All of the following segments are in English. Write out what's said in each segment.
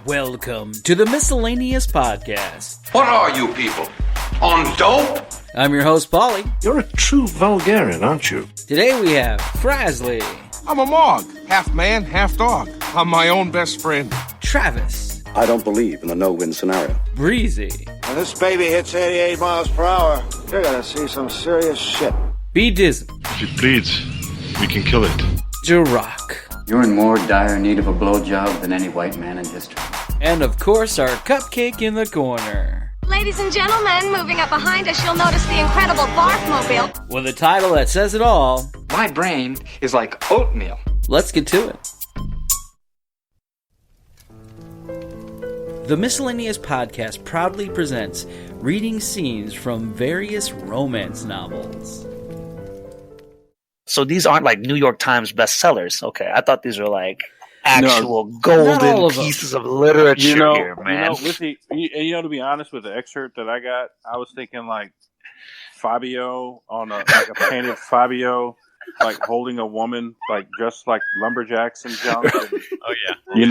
Welcome to the Miscellaneous Podcast. What are you people? On dope? I'm your host, Paulie. You're a true Vulgarian, aren't you? Today we have Frasley. I'm a Mog, half man, half dog. I'm my own best friend. Travis. I don't believe in the no-win scenario. Breezy. When this baby hits 88 miles per hour, you're gonna see some serious shit. B. Dism. If it bleeds, we can kill it. Jirok. You're in more dire need of a blowjob than any white man in history. And of course, our cupcake in the corner. Ladies and gentlemen, moving up behind us, you'll notice the incredible Barfmobile. With a title that says it all. My brain is like oatmeal. Let's get to it. The Miscellaneous Podcast proudly presents reading scenes from various romance novels. So these aren't like New York Times bestsellers. Okay, I thought these were like actual golden pieces of literature here, man. To be honest, with the excerpt that I got, I was thinking like Fabio on a painted Fabio, like holding a woman, like dressed like lumberjacks and junk. And, even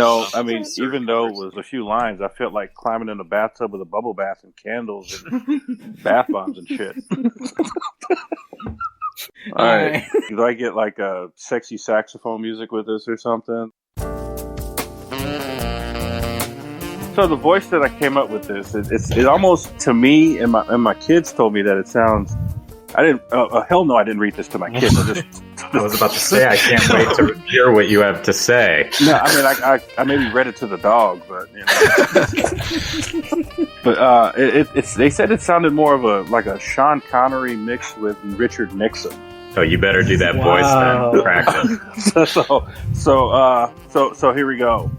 though it was a few lines, I felt like climbing in a bathtub with a bubble bath and candles and bath bombs and shit. All right. Do I get like a sexy saxophone music with this or something? So the voice that I came up with this, it almost, to me, and my kids told me that it sounds. I didn't. Hell no, I didn't read this to my kids. I was about to say, I can't wait to hear what you have to say. No, I mean, I maybe read it to the dog, but but they said it sounded more of a Sean Connery mixed with Richard Nixon. Oh, you better do that voice then. Practice. So here we go.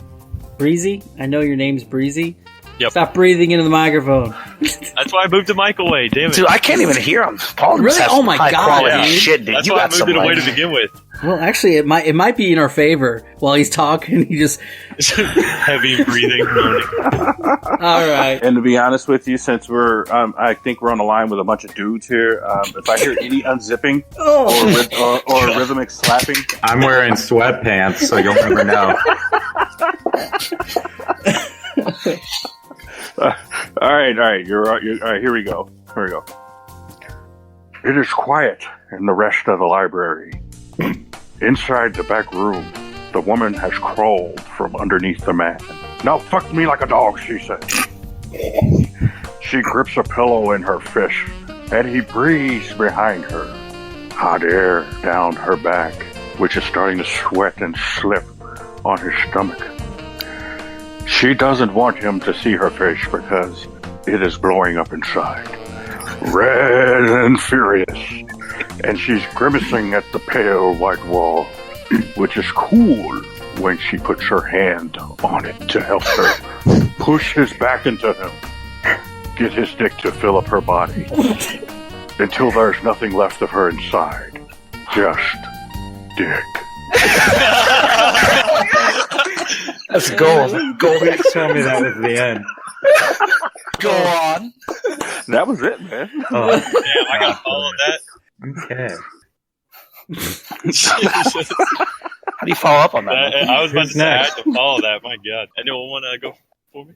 Breezy, I know your name's Breezy. Yep. Stop breathing into the microphone. That's why I moved the mic away. Damn it, dude! I can't even hear him. Paul really? Oh my god! Yeah. Shit, dude. That's why I moved it away to begin with. Well, actually, it might be in our favor. While he's talking, he just heavy breathing. All right. And to be honest with you, since I think we're on the line with a bunch of dudes here. If I hear any unzipping or rhythmic slapping, I'm wearing sweatpants, so you'll never know. All right. You're all right. Here we go. It is quiet in the rest of the library. Inside the back room, the woman has crawled from underneath the man. Now fuck me like a dog, she said. She grips a pillow in her fist, and he breathes behind her. Hot air down her back, which is starting to sweat and slip on his stomach. She doesn't want him to see her face because it is blowing up inside. Red and furious. And she's grimacing at the pale white wall, which is cool when she puts her hand on it to help her push his back into him. Get his dick to fill up her body. Until there's nothing left of her inside. Just dick. That's gold. Tell me that was the end. Go on. That was it, man. Oh, damn, I gotta follow that. Okay. How do you follow up on that? I was about to say I had to follow that. My God. Anyone want to go for me?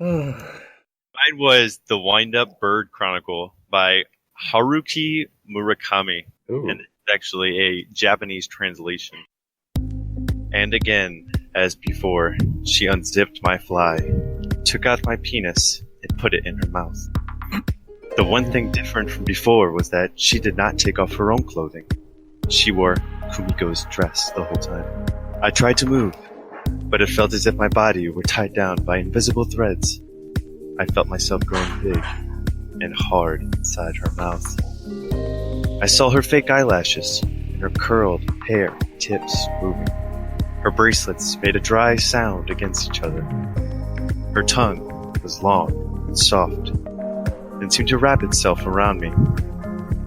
Mine was The Wind-Up Bird Chronicle by Haruki Murakami. Ooh. And it's actually a Japanese translation. And again, as before, she unzipped my fly, took out my penis, and put it in her mouth. The one thing different from before was that she did not take off her own clothing. She wore Kumiko's dress the whole time. I tried to move, but it felt as if my body were tied down by invisible threads. I felt myself growing big and hard inside her mouth. I saw her fake eyelashes and her curled hair tips moving. Her bracelets made a dry sound against each other. Her tongue was long and soft, and seemed to wrap itself around me.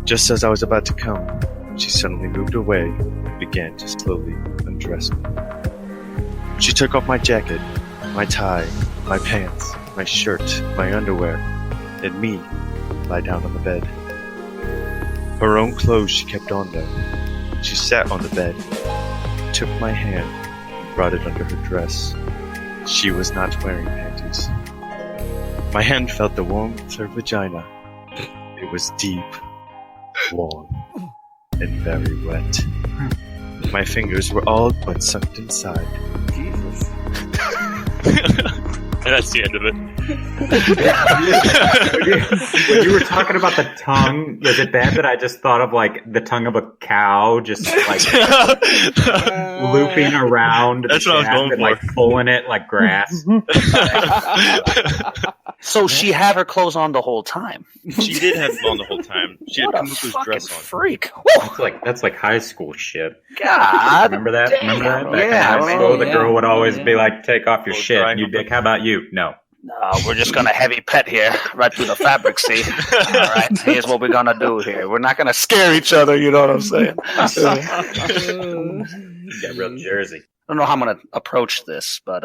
Just as I was about to come, she suddenly moved away and began to slowly undress me. She took off my jacket, my tie, my pants, my shirt, my underwear, and me lie down on the bed. Her own clothes she kept on though. She sat on the bed, took my hand, and brought it under her dress. She was not wearing panties. My hand felt the warmth of her vagina. It was deep, warm, and very wet. My fingers were all but sucked inside. Jesus. And that's the end of it. When you were talking about the tongue, is it bad that I just thought of like the tongue of a cow just like looping around? That's what I was going and, for. like pulling it like grass. So she had her clothes on the whole time. She did have them on the whole time. She had What a Kumuko's fucking dress on. freak. That's like high school shit. God. Remember that? damn. Remember that? Back Yeah, in high man. school, the Yeah. girl would always Yeah. be like, "Take off your Well, shit." dry And you'd be like, "How about you?" No. No, we're just gonna heavy pet here, right through the fabric, see? All right, here's what we're gonna do here. We're not gonna scare each other, you know what I'm saying? You got real Jersey. I don't know how I'm gonna approach this, but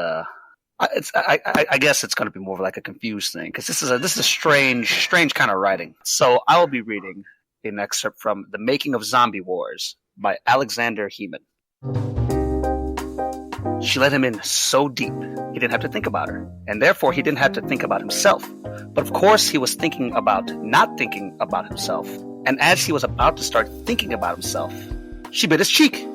I guess it's gonna be more of like a confused thing because this is a strange kind of writing. So I will be reading an excerpt from "The Making of Zombie Wars" by Alexander Heman. She let him in so deep he didn't have to think about her, and therefore he didn't have to think about himself. But of course he was thinking about not thinking about himself. And as he was about to start thinking about himself, she bit his cheek,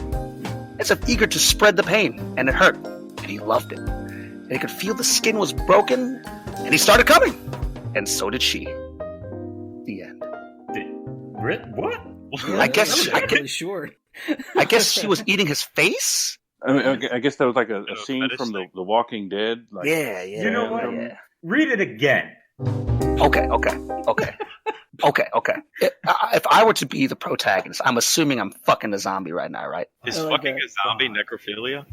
as if eager to spread the pain, and it hurt, and he loved it. And he could feel the skin was broken, and he started coming, and so did she. The end. What? I guess really short. I guess she was eating his face. I mean, I guess that was like a scene from the Walking Dead. Like, Yeah. You know what? Yeah. Read it again. Okay. If I were to be the protagonist, I'm assuming I'm fucking a zombie right now, right? Is I like fucking that. a zombie necrophilia?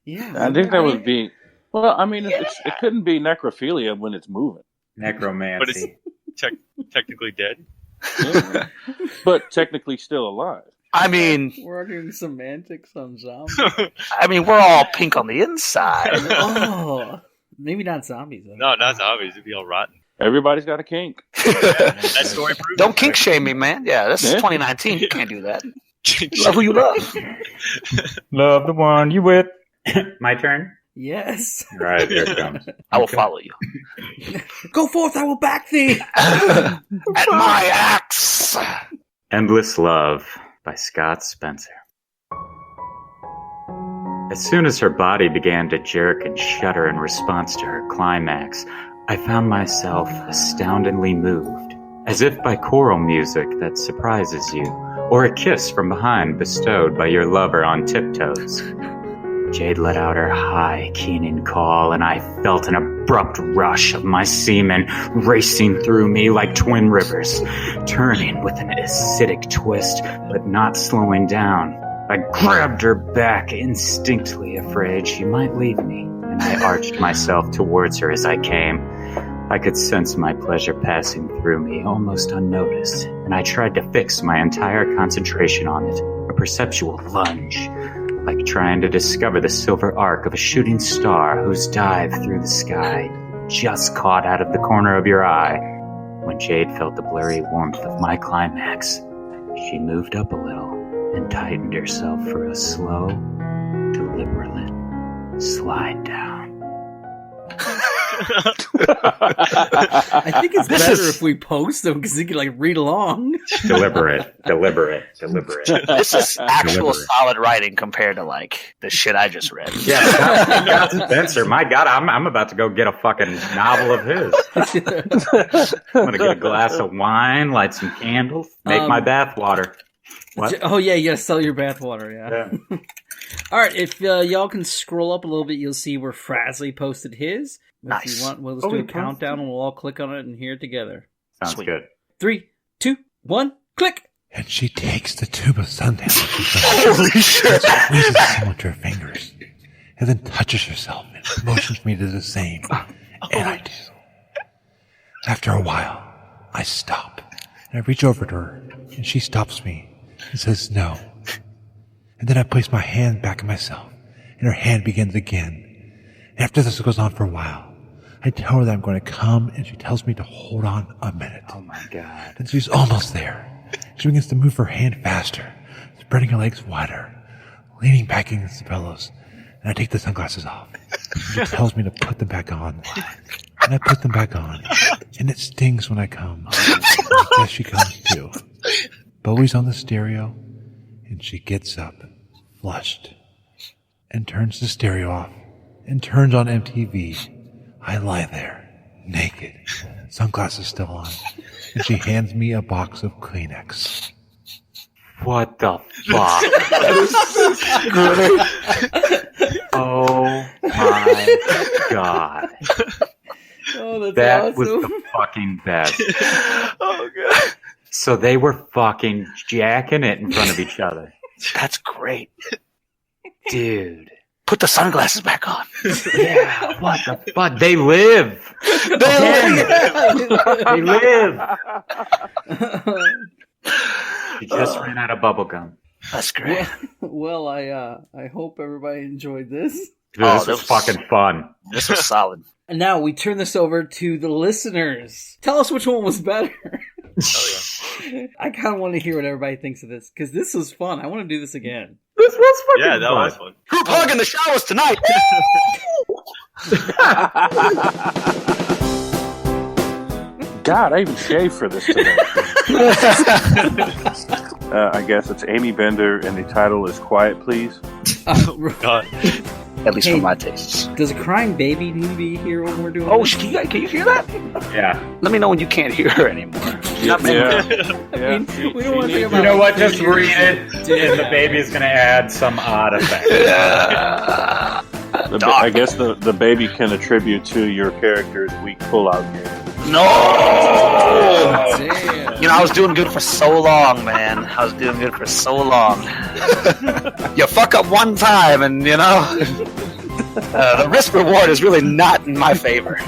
Yeah. I think that was being. Well, I mean, it couldn't be necrophilia when it's moving, Necromancy. But it's technically dead? but technically still alive. I mean, We're arguing semantics on zombies. we're all pink on the inside. Oh, maybe not zombies. Though. No, not zombies. It'd be all rotten. Everybody's got a kink. That story proves Don't kink shame me, man. Yeah, this is 2019. You can't do that. Love who you love. Love the one you with. My turn? Yes. Right, here it comes. I will follow you. Go forth, I will back thee. At my axe. Endless Love by Scott Spencer. As soon as her body began to jerk and shudder in response to her climax, I found myself astoundingly moved, as if by choral music that surprises you, or a kiss from behind bestowed by your lover on tiptoes. Jade let out her high, keening call, and I felt an abrupt rush of my semen racing through me like twin rivers, turning with an acidic twist, but not slowing down. I grabbed her back, instinctively afraid she might leave me, and I arched myself towards her as I came. I could sense my pleasure passing through me almost unnoticed, and I tried to fix my entire concentration on it, a perceptual lunge, like trying to discover the silver arc of a shooting star whose dive through the sky just caught out of the corner of your eye. When Jade felt the blurry warmth of my climax, she moved up a little and tightened herself for a slow, deliberate slide down. I think it's better if we post them because you can like read along. Deliberate. This is actual solid writing compared to like the shit I just read. Yeah, Scott Spencer. My God, I'm about to go get a fucking novel of his. I'm gonna get a glass of wine, light some candles, make my bath water. What? Oh yeah, you gotta sell your bathwater. Yeah. All right, if y'all can scroll up a little bit, you'll see where Frasley posted his. Nice. If you want, we'll just do a countdown and we'll all click on it and hear it together. Sounds good. 3, 2, 1, click! And she takes the tube of sundown. Holy shit! Squeezes some with her fingers. And then touches herself and motions me to do the same. And I do. After a while, I stop. And I reach over to her. And she stops me and says no. And then I place my hand back on myself. And her hand begins again. And after this goes on for a while, I tell her that I'm going to come, and she tells me to hold on a minute. Oh my God. And she's almost there. She begins to move her hand faster, spreading her legs wider, leaning back against the pillows, and I take the sunglasses off. She tells me to put them back on, and I put them back on, and it stings when I come. I guess she comes too. Bowie's on the stereo, and she gets up, flushed, and turns the stereo off, and turns on MTV. I lie there, naked, sunglasses still on, and she hands me a box of Kleenex. What the fuck? Oh my god. Oh, that's that awesome. was the fucking best. Oh god. So they were fucking jacking it in front of each other. That's great. Dude. Put the sunglasses back on. Yeah, what the fuck? They live. They live. He just ran out of bubble gum. That's great. Well, I hope everybody enjoyed this. Dude, this was fucking fun. This was solid. And now we turn this over to the listeners. Tell us which one was better. Oh, yeah. I kind of want to hear what everybody thinks of this, because this was fun. I want to do this again. This was fucking fun. Yeah, that was fun. Group hug in the showers tonight. God, I even shaved for this today. I guess it's Amy Bender, and the title is Quiet Please. God. At least for my tastes. Does a crying baby need to be here when we're doing this? Can you hear that? Yeah. Let me know when you can't hear her anymore. I mean, we don't want to think about You know what? like, Just read it, and the baby's going to add some odd effect. I guess the baby can attribute to your character's weak pull-out game. No! Damn. You know, I was doing good for so long, man. I was doing good for so long. You fuck up one time, and, you know, the risk reward is really not in my favor.